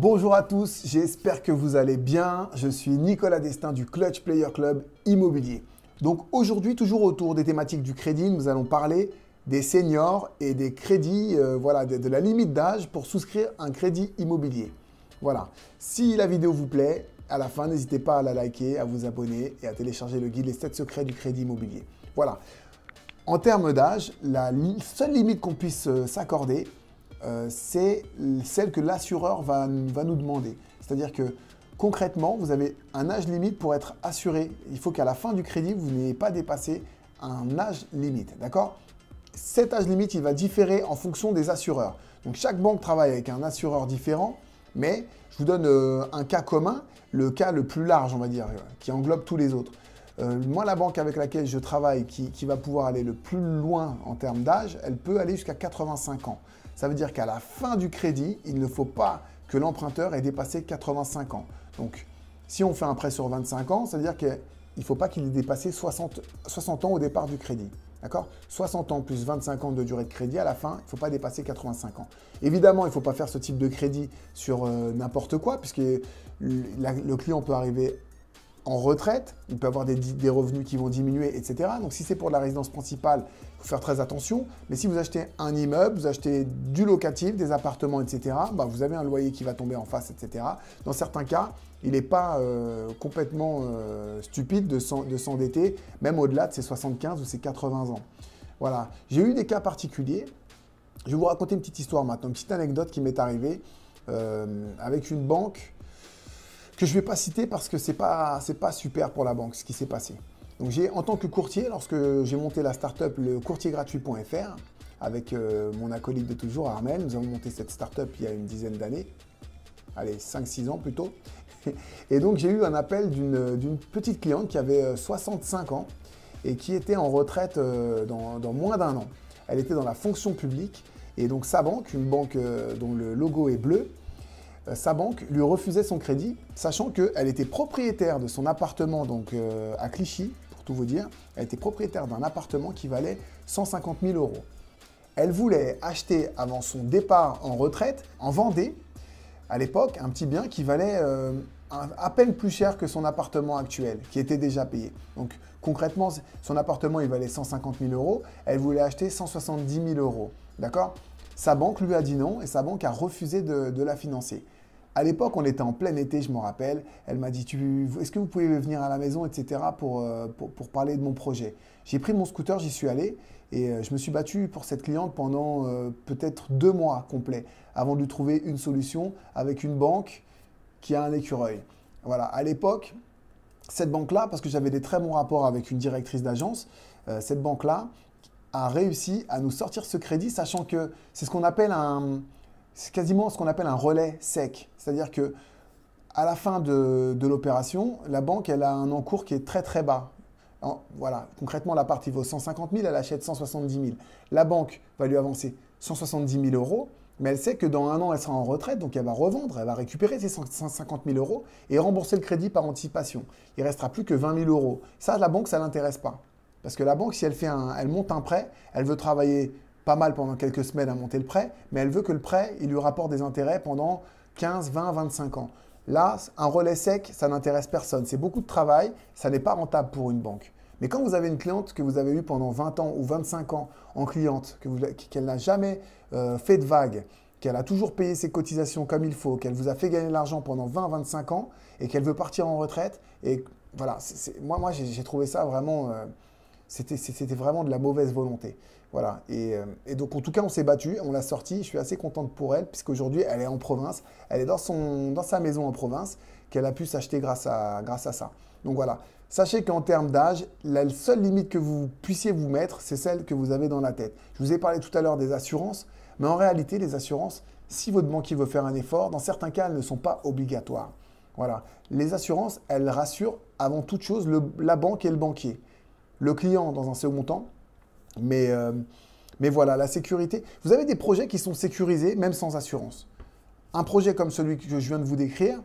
Bonjour à tous, j'espère que vous allez bien. Je suis Nicolas Destin du Clutch Player Club Immobilier. Donc aujourd'hui, toujours autour des thématiques du crédit, nous allons parler des seniors et des crédits, de la limite d'âge pour souscrire un crédit immobilier. Voilà. Si la vidéo vous plaît, à la fin, n'hésitez pas à la liker, à vous abonner et à télécharger le guide Les 7 secrets du crédit immobilier. Voilà. En termes d'âge, la seule limite qu'on puisse s'accorder, c'est celle que l'assureur va nous demander. C'est-à-dire que concrètement, vous avez un âge limite pour être assuré. Il faut qu'à la fin du crédit, vous n'ayez pas dépassé un âge limite. D'accord? Cet âge limite, il va différer en fonction des assureurs. Donc chaque banque travaille avec un assureur différent, mais je vous donne un cas commun, le cas le plus large, on va dire, qui englobe tous les autres. Moi, la banque avec laquelle je travaille, qui va pouvoir aller le plus loin en termes d'âge, elle peut aller jusqu'à 85 ans. Ça veut dire qu'à la fin du crédit, il ne faut pas que l'emprunteur ait dépassé 85 ans. Donc, si on fait un prêt sur 25 ans, ça veut dire qu'il ne faut pas qu'il ait dépassé 60 ans au départ du crédit. D'accord? 60 ans plus 25 ans de durée de crédit, à la fin, il ne faut pas dépasser 85 ans. Évidemment, il ne faut pas faire ce type de crédit sur n'importe quoi, puisque le client peut arriver en retraite, il peut avoir des revenus qui vont diminuer, etc. Donc, si c'est pour la résidence principale, il faut faire très attention. Mais si vous achetez un immeuble, vous achetez du locatif, des appartements, etc., vous avez un loyer qui va tomber en face, etc. Dans certains cas, il n'est pas complètement stupide de s'endetter, même au-delà de ses 75 ou ses 80 ans. Voilà. J'ai eu des cas particuliers. Je vais vous raconter une petite histoire maintenant, une petite anecdote qui m'est arrivée avec une banque que je ne vais pas citer parce que ce n'est pas super pour la banque ce qui s'est passé. Donc en tant que courtier, lorsque j'ai monté la start-up le courtiergratuit.fr avec mon acolyte de toujours, Armel, nous avons monté cette start-up il y a une dizaine d'années, allez 5-6 ans plutôt. Et donc j'ai eu un appel d'une petite cliente qui avait 65 ans et qui était en retraite dans moins d'un an. Elle était dans la fonction publique et donc sa banque, une banque dont le logo est bleu, sa banque lui refusait son crédit, sachant qu'elle était propriétaire de son appartement donc, à Clichy, pour tout vous dire. Elle était propriétaire d'un appartement qui valait 150 000 €. Elle voulait acheter avant son départ en retraite, en Vendée, à l'époque, un petit bien qui valait à peine plus cher que son appartement actuel, qui était déjà payé. Donc concrètement, son appartement il valait 150 000 €, elle voulait acheter 170 000 €. D'accord ? Sa banque lui a dit non et sa banque a refusé de la financer. À l'époque, on était en plein été, je me rappelle. Elle m'a dit, est-ce que vous pouvez venir à la maison, etc. pour parler de mon projet. J'ai pris mon scooter, j'y suis allé et je me suis battu pour cette cliente pendant peut-être 2 mois complets avant de lui trouver une solution avec une banque qui a un écureuil. Voilà, à l'époque, cette banque-là, parce que j'avais des très bons rapports avec une directrice d'agence, cette banque-là a réussi à nous sortir ce crédit, sachant que c'est ce qu'on appelle c'est quasiment ce qu'on appelle un relais sec. C'est-à-dire que à la fin de l'opération, la banque elle a un encours qui est très très bas. Voilà, concrètement, l'appart il vaut 150 000, elle achète 170 000. La banque va lui avancer 170 000 €, mais elle sait que dans un an, elle sera en retraite, donc elle va revendre, elle va récupérer ces 150 000 € et rembourser le crédit par anticipation. Il ne restera plus que 20 000 €. Ça, la banque, ça ne l'intéresse pas. Parce que la banque, si elle monte un prêt, elle veut travailler pas mal pendant quelques semaines à monter le prêt, mais elle veut que le prêt, il lui rapporte des intérêts pendant 15, 20, 25 ans. Là, un relais sec, ça n'intéresse personne. C'est beaucoup de travail, ça n'est pas rentable pour une banque. Mais quand vous avez une cliente que vous avez eue pendant 20 ans ou 25 ans en cliente, qu'elle n'a jamais fait de vague, qu'elle a toujours payé ses cotisations comme il faut, qu'elle vous a fait gagner de l'argent pendant 20, 25 ans et qu'elle veut partir en retraite, et voilà, moi j'ai trouvé ça vraiment... C'était vraiment de la mauvaise volonté. Voilà. Et donc, en tout cas, on s'est battu, on l'a sortie. Je suis assez contente pour elle, puisqu'aujourd'hui, elle est en province. Elle est dans sa maison en province, qu'elle a pu s'acheter grâce à ça. Donc voilà. Sachez qu'en termes d'âge, la seule limite que vous puissiez vous mettre, c'est celle que vous avez dans la tête. Je vous ai parlé tout à l'heure des assurances, mais en réalité, les assurances, si votre banquier veut faire un effort, dans certains cas, elles ne sont pas obligatoires. Voilà. Les assurances, elles rassurent avant toute chose la banque et le banquier. Le client dans un second temps, mais voilà, la sécurité. Vous avez des projets qui sont sécurisés, même sans assurance. Un projet comme celui que je viens de vous décrire,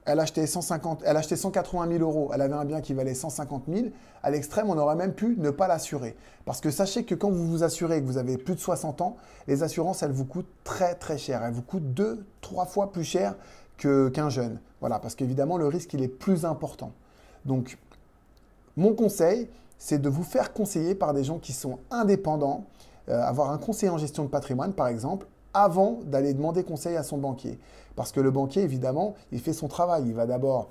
elle achetait 180 000 €, elle avait un bien qui valait 150 000. À l'extrême, on aurait même pu ne pas l'assurer. Parce que sachez que quand vous vous assurez que vous avez plus de 60 ans, les assurances, elles vous coûtent très très cher. Elles vous coûtent 2-3 fois plus cher qu'un jeune. Voilà, parce qu'évidemment, le risque, il est plus important. Donc, mon conseil, c'est de vous faire conseiller par des gens qui sont indépendants, avoir un conseiller en gestion de patrimoine, par exemple, avant d'aller demander conseil à son banquier. Parce que le banquier, évidemment, il fait son travail. Il va d'abord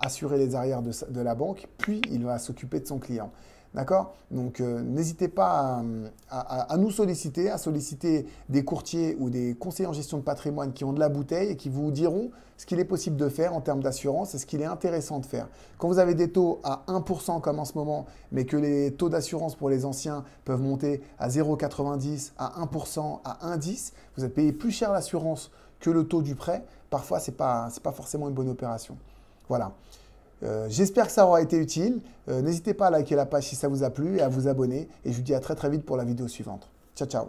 assurer les arrières de la banque, puis il va s'occuper de son client. D'accord? Donc, n'hésitez pas à nous solliciter, à solliciter des courtiers ou des conseillers en gestion de patrimoine qui ont de la bouteille et qui vous diront ce qu'il est possible de faire en termes d'assurance et ce qu'il est intéressant de faire. Quand vous avez des taux à 1% comme en ce moment, mais que les taux d'assurance pour les anciens peuvent monter à 0,90, à 1%, à 1,10, vous avez payé plus cher l'assurance que le taux du prêt. Parfois, ce n'est pas forcément une bonne opération. Voilà. J'espère que ça aura été utile. N'hésitez pas à liker la page si ça vous a plu et à vous abonner. Et je vous dis à très très vite pour la vidéo suivante. Ciao, ciao.